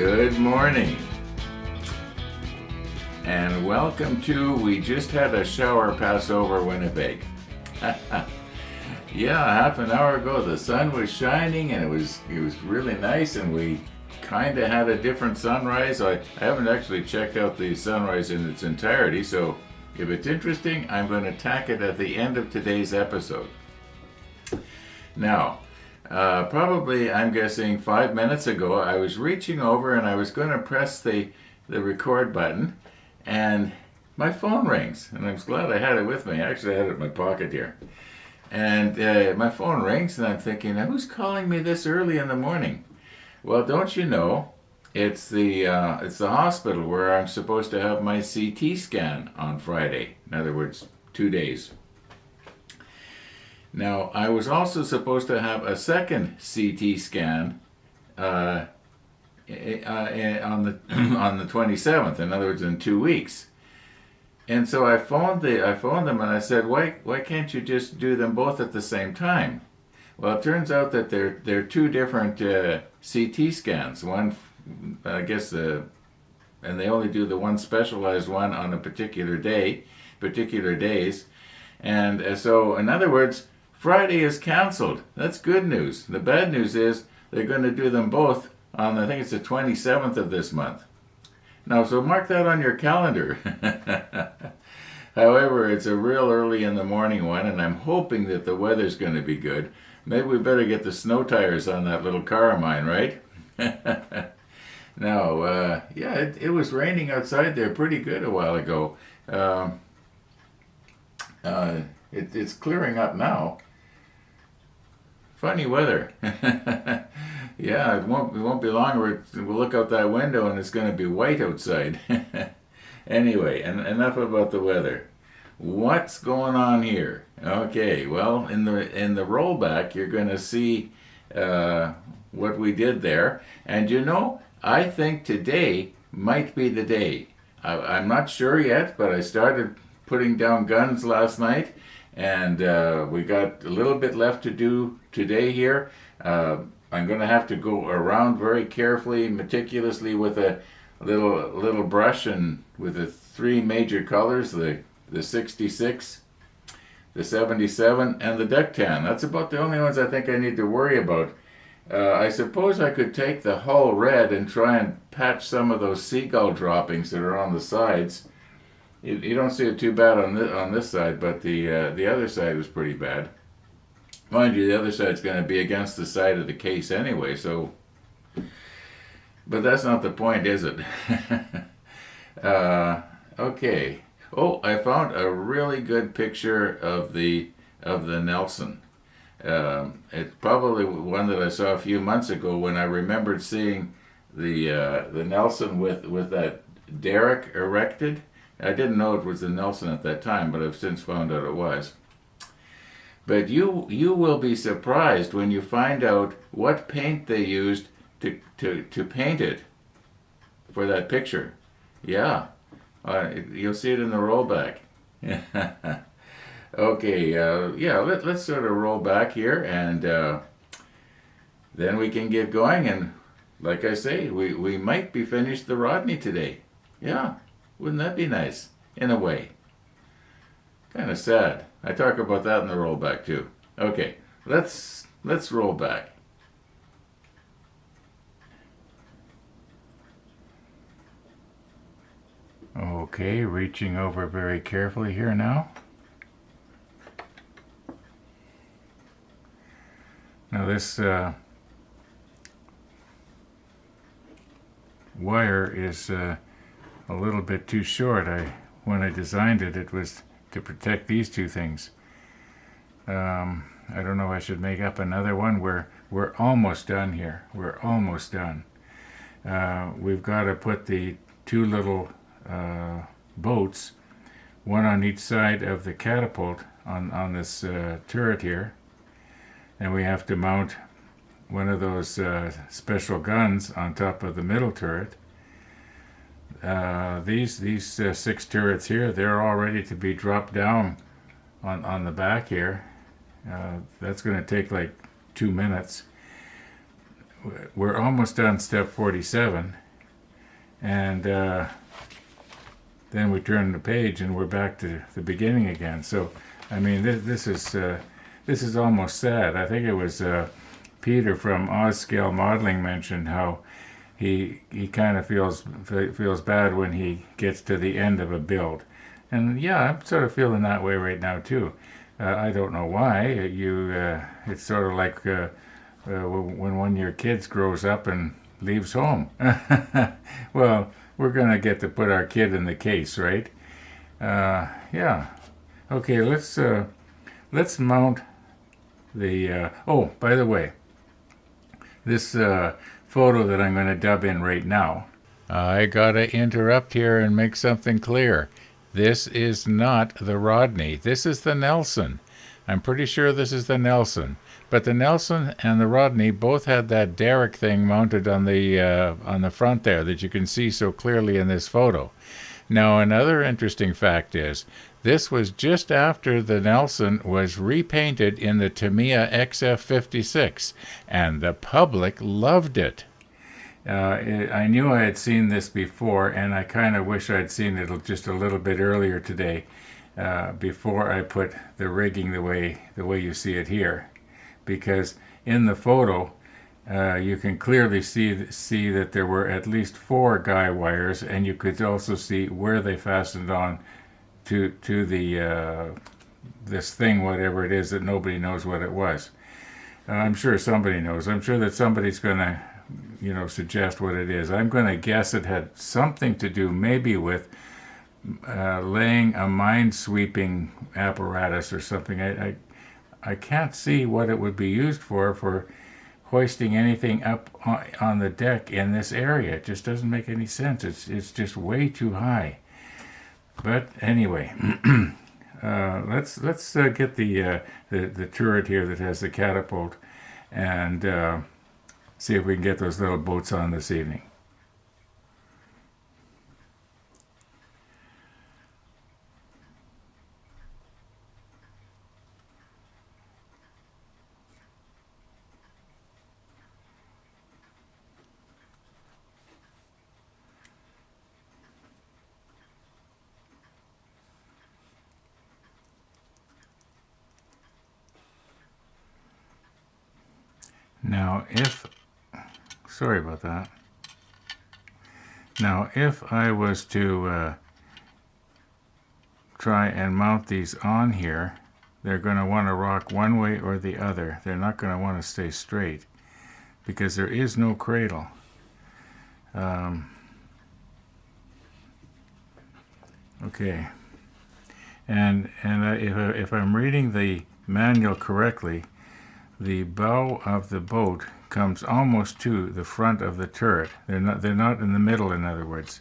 Good morning, and welcome to We Just Had a Shower Pass Over Winnipeg. Yeah, half an hour ago the sun was shining and it was really nice, and we kind of had a different sunrise. I haven't actually checked out the sunrise in its entirety, so if it's interesting, I'm going to tack it at the end of today's episode. Now, probably, I'm guessing 5 minutes ago, I was reaching over and I was going to press the record button, and my phone rings, and I'm glad I had it with me. Actually, I had it in my pocket here. And my phone rings, and I'm thinking, who's calling me this early in the morning? Well, don't you know, it's the hospital where I'm supposed to have my CT scan on Friday. In other words, 2 days. Now, I was also supposed to have a second CT scan on the 27th. In other words, in 2 weeks. And so I phoned them and I said, why can't you just do them both at the same time? Well, it turns out that they're two different CT scans. One, I guess, and they only do the one specialized one on a particular days. And so, in other words, Friday is canceled. That's good news. The bad news is they're going to do them both on, I think it's the 27th of this month. Now, so mark that on your calendar. However, it's a real early in the morning one, and I'm hoping that the weather's going to be good. Maybe we better get the snow tires on that little car of mine, right? Now, it was raining outside there pretty good a while ago. It's clearing up now. Funny weather. Yeah, it won't be long. We'll look out that window and it's going to be white outside. Anyway, enough about the weather. What's going on here? Okay, well, in the rollback, you're going to see what we did there. And you know, I think today might be the day. I'm not sure yet, but I started putting down guns last night, and we got a little bit left to do today here. I'm going to have to go around very carefully, meticulously with a little brush, and with the three major colors, the 66, the 77, and the deck tan. That's about the only ones I think I need to worry about. I suppose I could take the hull red and try and patch some of those seagull droppings that are on the sides. You don't see it too bad on this side, but the other side was pretty bad. Mind you, the other side's going to be against the side of the case anyway, so... But that's not the point, is it? Okay. Oh, I found a really good picture of the Nelson. It's probably one that I saw a few months ago when I remembered seeing the Nelson with that derrick erected. I didn't know it was the Nelson at that time, but I've since found out it was. But you will be surprised when you find out what paint they used to paint it for that picture. Yeah, you'll see it in the rollback. Okay, let's sort of roll back here, and then we can get going. And like I say, we might be finished the Rodney today. Yeah, wouldn't that be nice, in a way? Kind of sad. I talk about that in the rollback too. Okay, let's roll back. Okay, reaching over very carefully here now. Now this wire is a little bit too short. When I designed it, it was to protect these two things. I don't know, I should make up another one. We're almost done here. We're almost done. We've got to put the two little boats, one on each side of the catapult on this turret here, and we have to mount one of those special guns on top of the middle turret. These 6 turrets here, they're all ready to be dropped down on the back here. That's going to take like 2 minutes. We're almost done step 47, and then we turn the page and we're back to the beginning again. So, I mean, this is almost sad. I think it was Peter from Ozscale Modeling mentioned how he kind of feels bad when he gets to the end of a build, and yeah, I'm sort of feeling that way right now too. I don't know why. It's sort of like when one of your kids grows up and leaves home. Well, we're gonna get to put our kid in the case, right? Yeah. Okay, let's mount the. Oh, by the way, this photo that I'm going to dub in right now. I gotta interrupt here and make something clear. This is not the Rodney. This is the Nelson. I'm pretty sure this is the Nelson. But the Nelson and the Rodney both had that derrick thing mounted on the front there that you can see so clearly in this photo. Now, another interesting fact is, this was just after the Nelson was repainted in the Tamiya XF56, and the public loved it. I knew I had seen this before, and I kind of wish I'd seen it just a little bit earlier today, before I put the rigging the way you see it here, because in the photo you can clearly see that there were at least 4 guy wires, and you could also see where they fastened on to the this thing, whatever it is that nobody knows what it was. I'm sure somebody knows. I'm sure that somebody's going to suggest what it is. I'm going to guess it had something to do maybe with laying a mine-sweeping apparatus or something. I can't see what it would be used for hoisting anything up on the deck in this area. It just doesn't make any sense. It's just way too high. But anyway, let's get the turret here that has the catapult, and see if we can get those little boats on this evening. Now, sorry about that. Now, if I was to try and mount these on here, they're going to want to rock one way or the other. They're not going to want to stay straight because there is no cradle. Okay, and if I'm reading the manual correctly, the bow of the boat comes almost to the front of the turret. They're not in the middle, in other words.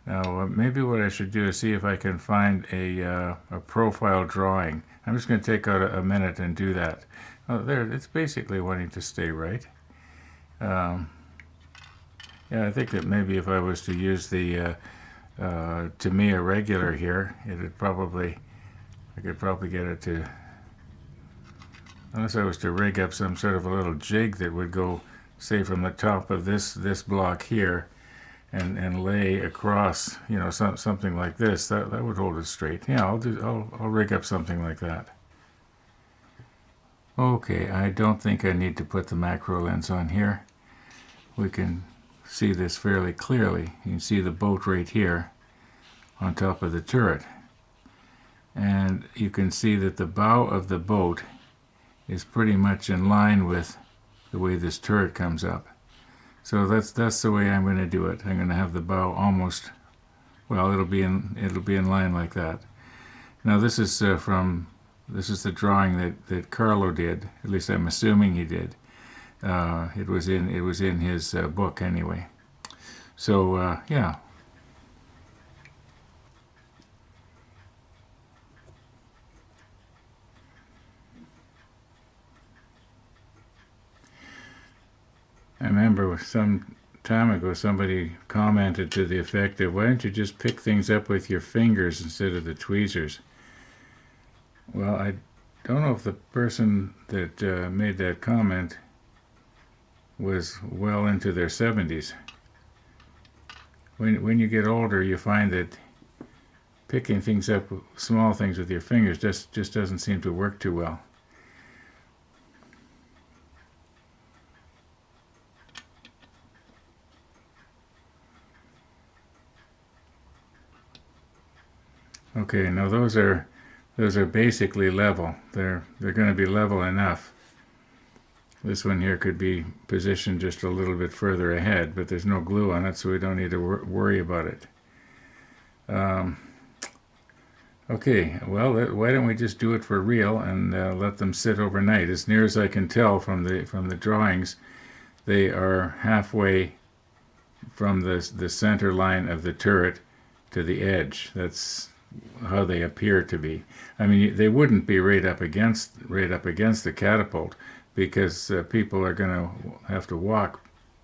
Now, maybe what I should do is see if I can find a profile drawing. I'm just going to take out a minute and do that. Oh, there, it's basically wanting to stay right. Yeah, I think that maybe if I was to use the Tamiya regular here, I could probably get it to, unless I was to rig up some sort of a little jig that would go, say, from the top of this block here and lay across, something like this. That would hold it straight. Yeah, I'll rig up something like that. Okay, I don't think I need to put the macro lens on here. We can see this fairly clearly. You can see the boat right here on top of the turret. And you can see that the bow of the boat is pretty much in line with the way this turret comes up. So that's the way I'm going to do it. I'm going to have the bow almost, well, it'll be in line like that. Now this is the drawing that Carlo did. At least I'm assuming he did. It was in his book anyway. So yeah. I remember some time ago somebody commented to the effect of, why don't you just pick things up with your fingers instead of the tweezers? Well, I don't know if the person that made that comment was well into their 70s. when you get older, you find that picking things up, small things with your fingers, just doesn't seem to work too well. Okay, now those are basically level. They're going to be level enough. This one here could be positioned just a little bit further ahead, but there's no glue on it, so we don't need to worry about it. Okay, well, why don't we just do it for real and let them sit overnight? As near as I can tell from the drawings, they are halfway from the center line of the turret to the edge. That's how they appear to be. I mean, they wouldn't be right up against the catapult, because people are going to have to walk,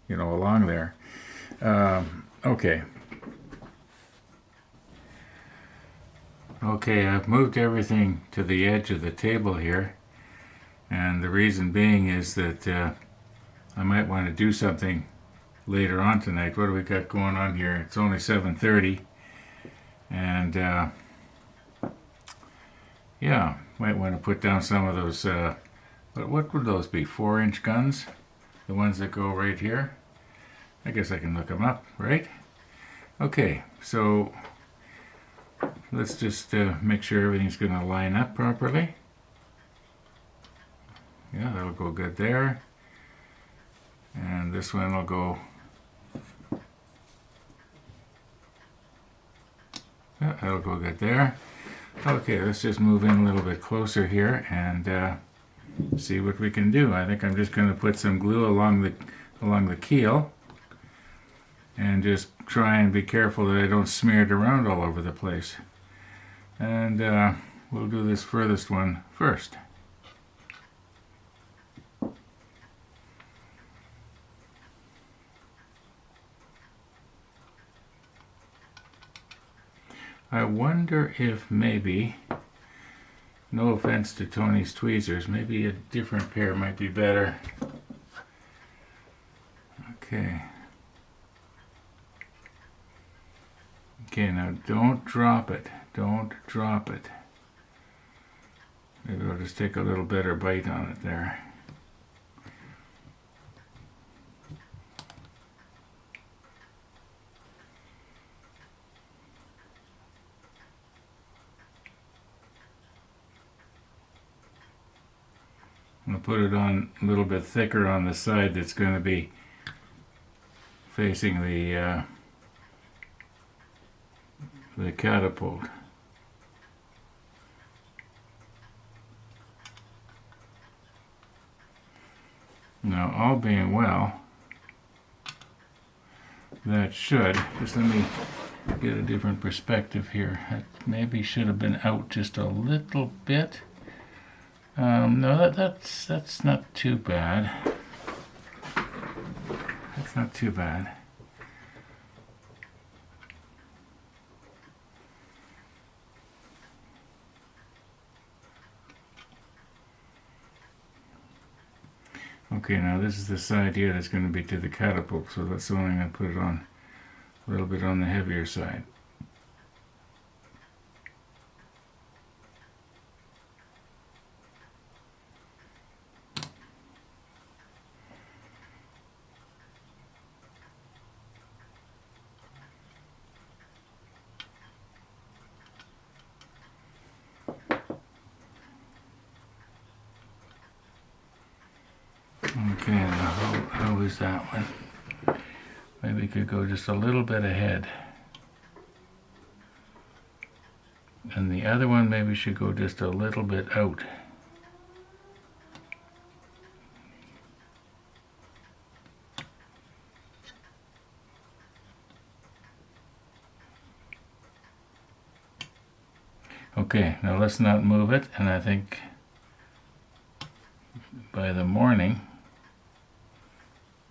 along there. Okay. Okay, I've moved everything to the edge of the table here, and the reason being is that I might want to do something later on tonight. What do we got going on here? It's only 7:30, and yeah, might want to put down some of those, what would those be, 4-inch guns? The ones that go right here? I guess I can look them up, right? Okay, so let's just make sure everything's going to line up properly. Yeah, that'll go good there. And this one will go, yeah, that'll go good there. Okay, let's just move in a little bit closer here and see what we can do. I think I'm just going to put some glue along the keel, and just try and be careful that I don't smear it around all over the place. And we'll do this furthest one first. I wonder if maybe, no offense to Tony's tweezers, maybe a different pair might be better. Okay. Okay, now don't drop it. Don't drop it. Maybe I'll just take a little better bite on it there. I'm going to put it on a little bit thicker on the side that's going to be facing the catapult. Now, all being well, that should, just let me get a different perspective here. That maybe should have been out just a little bit. No, that's not too bad. That's not too bad. Okay, now this is the side here that's going to be to the catapult, so that's the one I'm going to put it on a little bit on the heavier side. Okay, now how is that one? Maybe we could go just a little bit ahead. And the other one maybe should go just a little bit out. Okay, now let's not move it, and I think by the morning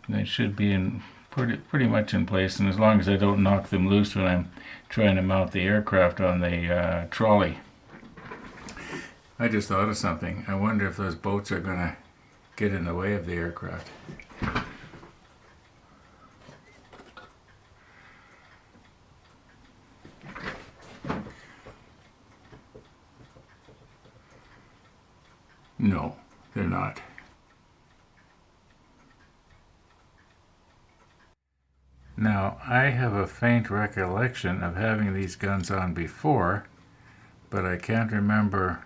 they should be in pretty much in place, and as long as I don't knock them loose when I'm trying to mount the aircraft on the trolley. I just thought of something. I wonder if those boats are going to get in the way of the aircraft. No, they're not. Now, I have a faint recollection of having these guns on before, but I can't remember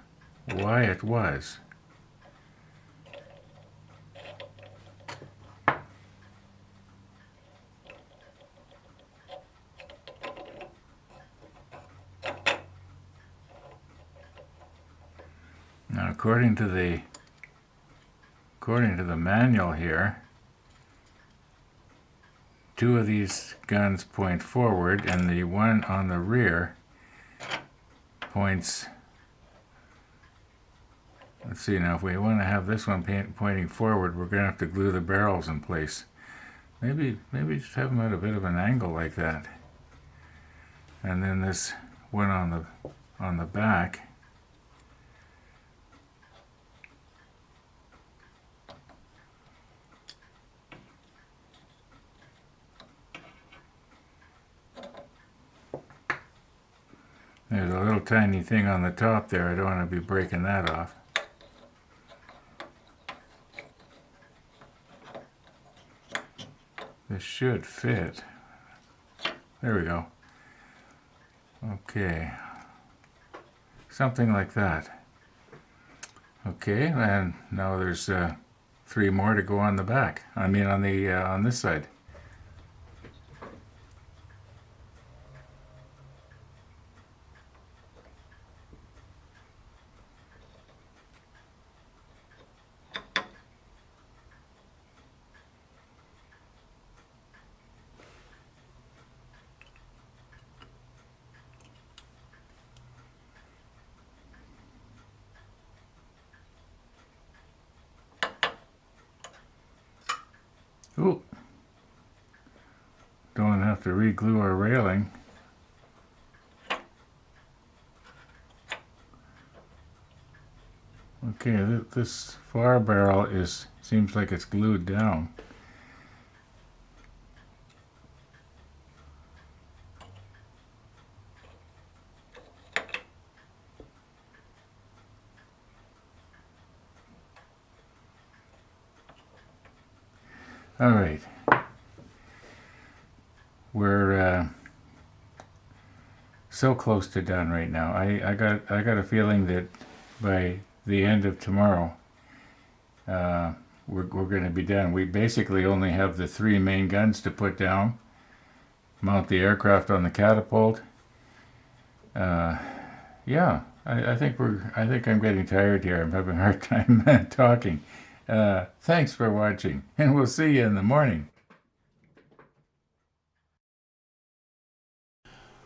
why it was. Now, according to the manual here, two of these guns point forward, and the one on the rear points. Let's see, now if we want to have this one pointing forward, we're going to have to glue the barrels in place. Maybe just have them at a bit of an angle like that. And then this one on the back. There's a little tiny thing on the top there. I don't want to be breaking that off. This should fit. There we go. Okay. Something like that. Okay, and now there's 3 more to go on the back. I mean on the on this side. Ooh. Don't have to re-glue our railing. Okay, this far barrel seems like it's glued down. All right, we're so close to done right now. I got a feeling that by the end of tomorrow, we're going to be done. We basically only have the 3 main guns to put down, mount the aircraft on the catapult. Yeah, I think I'm getting tired here. I'm having a hard time talking. Thanks for watching, and we'll see you in the morning.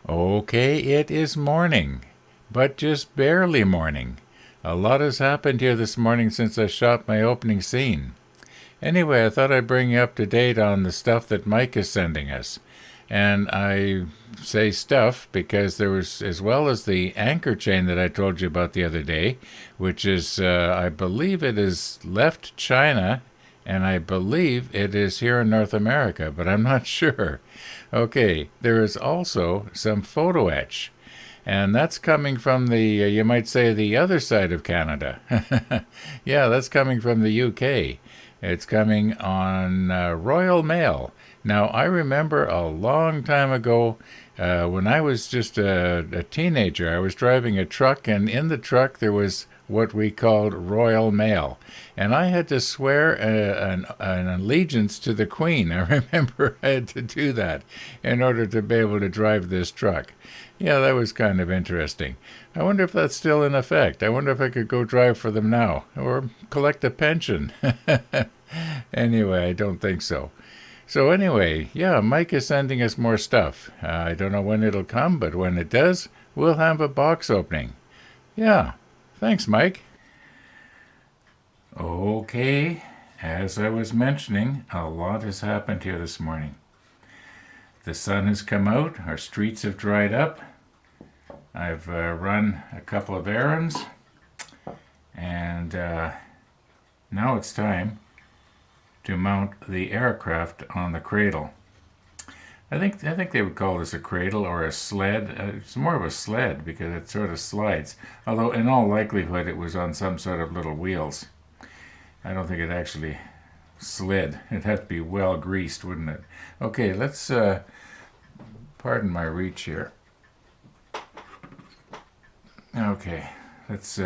Okay, it is morning, but just barely morning. A lot has happened here this morning since I shot my opening scene. Anyway, I thought I'd bring you up to date on the stuff that Mike is sending us. And I say stuff because there was, as well as the anchor chain that I told you about the other day, which is, I believe it is left China, and I believe it is here in North America, but I'm not sure. Okay, there is also some photo etch, and that's coming from the, you might say, the other side of Canada. Yeah, that's coming from the UK. It's coming on Royal Mail. Now, I remember a long time ago, when I was just a teenager, I was driving a truck, and in the truck there was what we called Royal Mail. And I had to swear an allegiance to the Queen. I remember I had to do that in order to be able to drive this truck. Yeah, that was kind of interesting. I wonder if that's still in effect. I wonder if I could go drive for them now, or collect a pension. Anyway, I don't think so. So anyway, yeah, Mike is sending us more stuff. I don't know when it'll come, but when it does, we'll have a box opening. Yeah, thanks, Mike. Okay, as I was mentioning, a lot has happened here this morning. The sun has come out, our streets have dried up. I've run a couple of errands, and now it's time to mount the aircraft on the cradle. I think they would call this a cradle or a sled. It's more of a sled because it sort of slides. Although in all likelihood it was on some sort of little wheels. I don't think it actually slid. It'd have to be well greased, wouldn't it? Okay, let's pardon my reach here. Okay, let's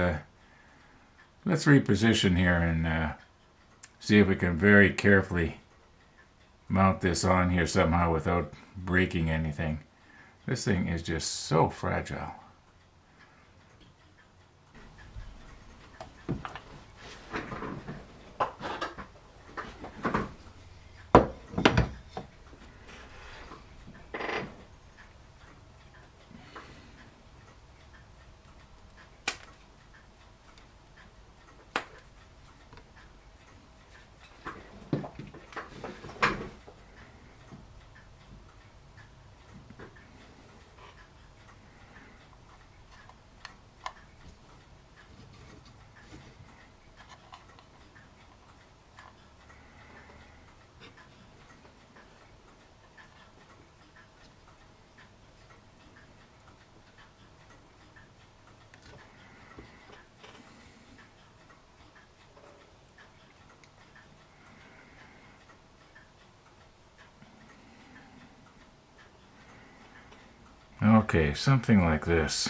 reposition here and see if we can very carefully mount this on here somehow without breaking anything. This thing is just so fragile. Okay, something like this.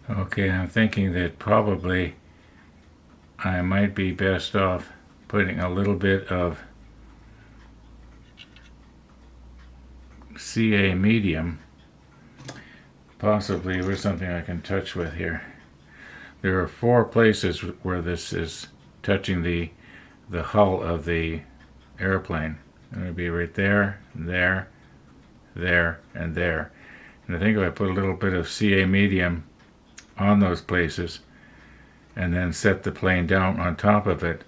Okay, I'm thinking that probably I might be best off putting a little bit of CA medium, possibly with something I can touch with here. There are 4 places where this is touching the hull of the airplane. And it'll be right there, there, there, and there. And I think if I put a little bit of CA medium on those places and then set the plane down on top of it,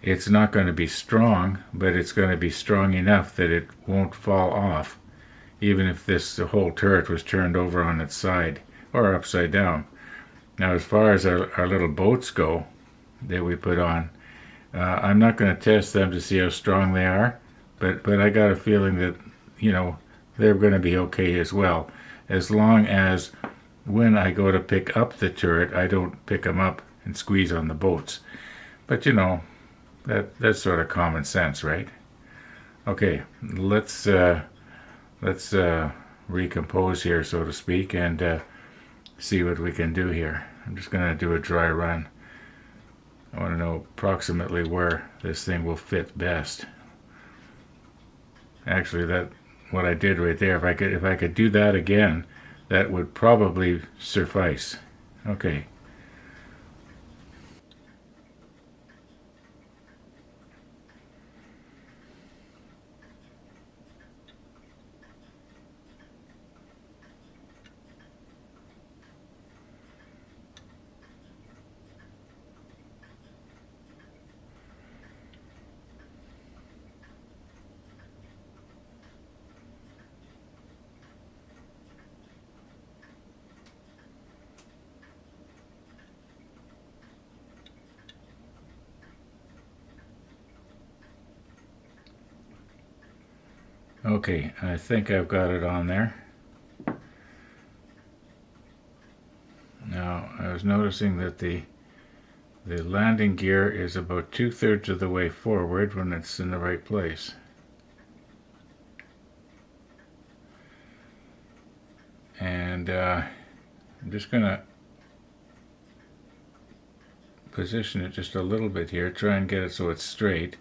it's not going to be strong, but it's going to be strong enough that it won't fall off, even if the whole turret was turned over on its side or upside down. Now, as far as our little boats go that we put on, I'm not going to test them to see how strong they are, but I got a feeling that, they're going to be okay as well, as long as when I go to pick up the turret, I don't pick them up and squeeze on the boats. But that's sort of common sense, right? Okay, let's recompose here, so to speak, and see what we can do here. I'm just going to do a dry run. I want to know approximately where this thing will fit best. Actually, that what I did right there, if I could do that again, that would probably suffice. Okay. Okay, I think I've got it on there. Now, I was noticing that the landing gear is about 2/3 of the way forward when it's in the right place. And I'm just going to position it just a little bit here, try and get it so it's straight.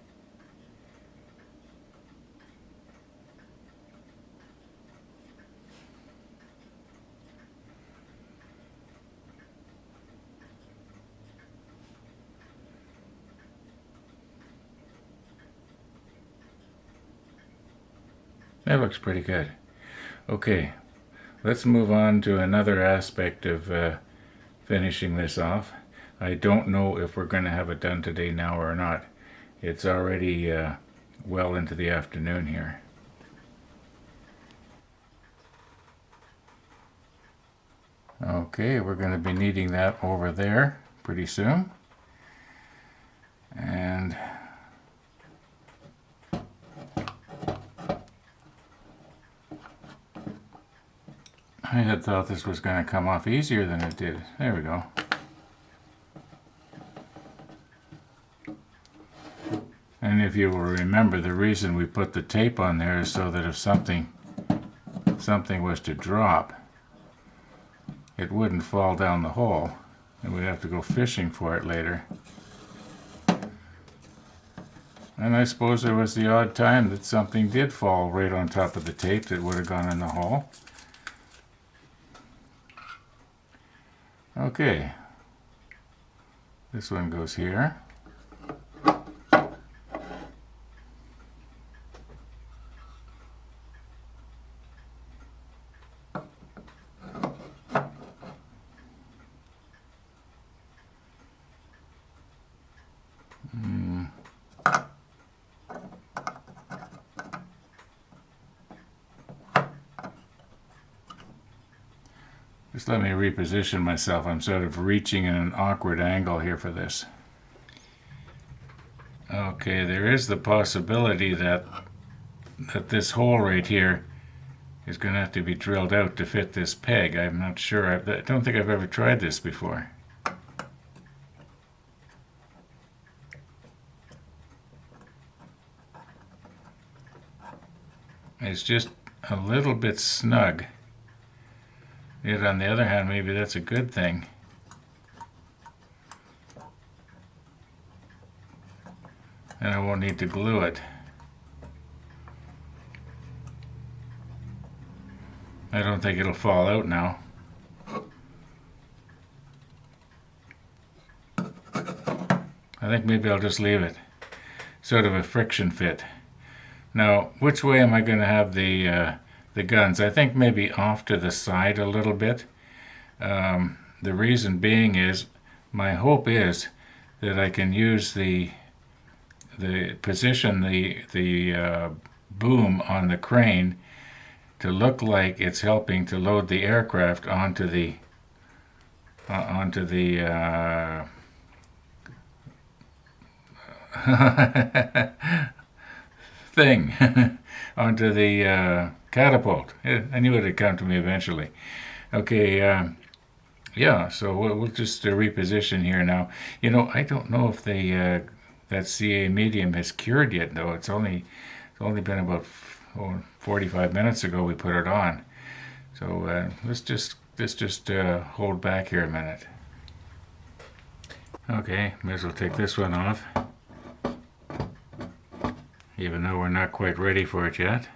That looks pretty good. Okay, let's move on to another aspect of finishing this off. I don't know if we're going to have it done today now or not. It's already well into the afternoon here. Okay, we're going to be needing that over there pretty soon. And I had thought this was going to come off easier than it did. There we go. And if you will remember, the reason we put the tape on there is so that if something was to drop, it wouldn't fall down the hole, and we'd have to go fishing for it later. And I suppose there was the odd time that something did fall right on top of the tape that would have gone in the hole. Okay, this one goes here. Just let me reposition myself. I'm sort of reaching in an awkward angle here for this. Okay, there is the possibility that this hole right here is going to have to be drilled out to fit this peg. I'm not sure. I don't think I've ever tried this before. It's just a little bit snug. Yet on the other hand, maybe that's a good thing. And I won't need to glue it. I don't think it'll fall out now. I think maybe I'll just leave it. Sort of a friction fit. Now, which way am I going to have the guns? I think maybe off to the side a little bit. The reason being is, my hope is that I can use the position the boom on the crane to look like it's helping to load the aircraft onto the thing, onto the catapult. I knew it would come to me eventually. Okay, yeah, so we'll just reposition here now. You know, I don't know if that CA medium has cured yet, though. It's only been about 45 minutes ago we put it on. So let's just hold back here a minute. Okay, may as well take this one off, even though we're not quite ready for it yet.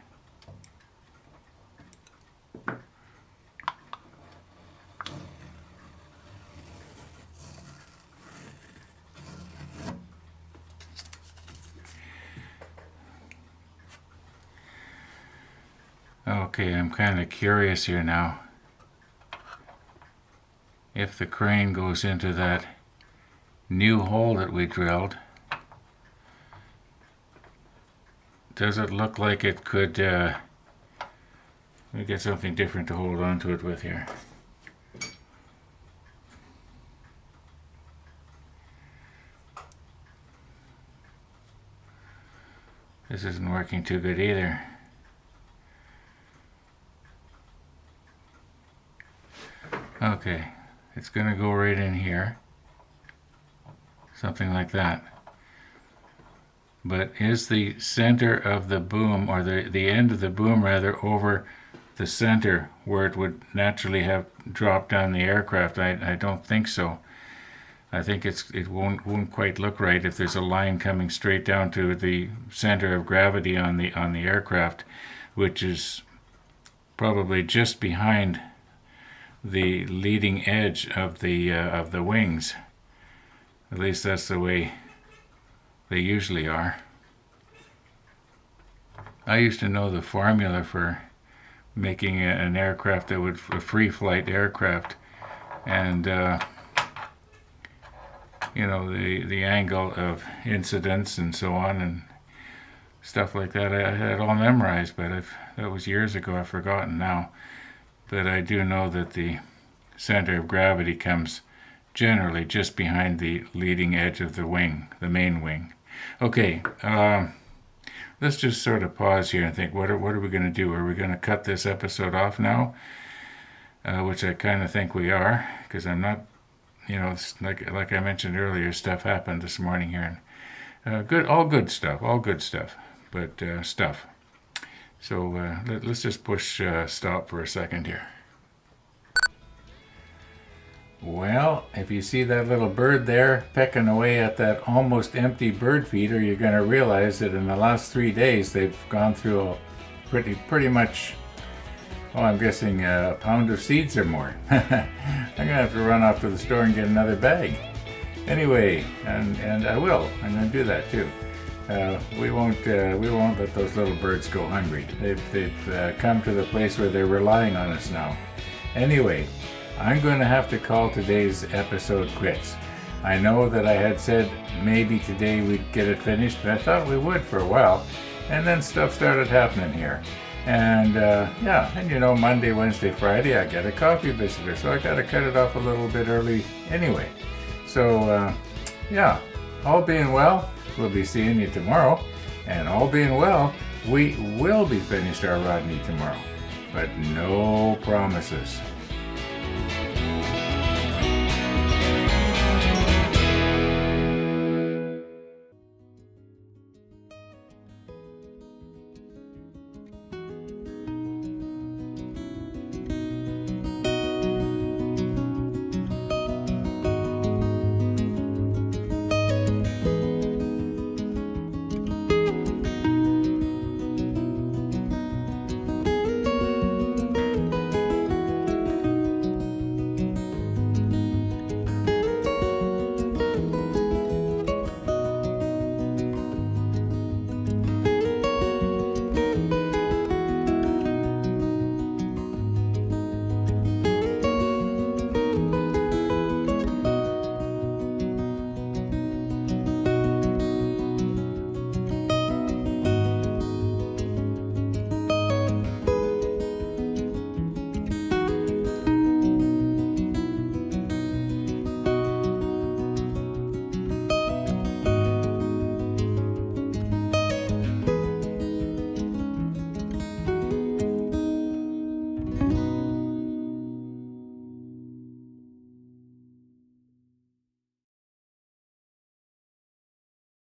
Okay, I'm kind of curious here now. If the crane goes into that new hole that we drilled, does it look like it could, let me get something different to hold on to it with here. This isn't working too good either. Okay, it's going to go right in here. Something like that. But is the center of the boom, or the end of the boom rather, over the center where it would naturally have dropped down the aircraft? I don't think so. I think it won't quite look right if there's a line coming straight down to the center of gravity on the aircraft, which is probably just behind the leading edge of the wings. At least that's the way they usually are. I used to know the formula for making an aircraft that would, a free flight aircraft, and you know, the angle of incidents and so on and stuff like that. I had it all memorized, but that was years ago. I've forgotten now. But I do know that the center of gravity comes generally just behind the leading edge of the wing, the main wing. Okay, let's just sort of pause here and think, what are we going to do? Are we going to cut this episode off now? Which I kind of think we are, because I'm not, you know, like I mentioned earlier, stuff happened this morning here. And, all good stuff, but stuff. So let's just push stop for a second here. Well, if you see that little bird there pecking away at that almost empty bird feeder, you're going to realize that in the last 3 days they've gone through a pretty much, oh, I'm guessing a pound of seeds or more. I'm going to have to run off to the store and get another bag. Anyway, and I will. I'm going to do that too. We won't let those little birds go hungry. They've come to the place where they're relying on us now. Anyway, I'm going to have to call today's episode quits. I know that I had said maybe today we'd get it finished, but I thought we would for a while, and then stuff started happening here. And and you know, Monday, Wednesday, Friday, I get a coffee visitor, so I got to cut it off a little bit early anyway. So all being well, we'll be seeing you tomorrow, and all being well, we will be finished our Rodney tomorrow, but no promises.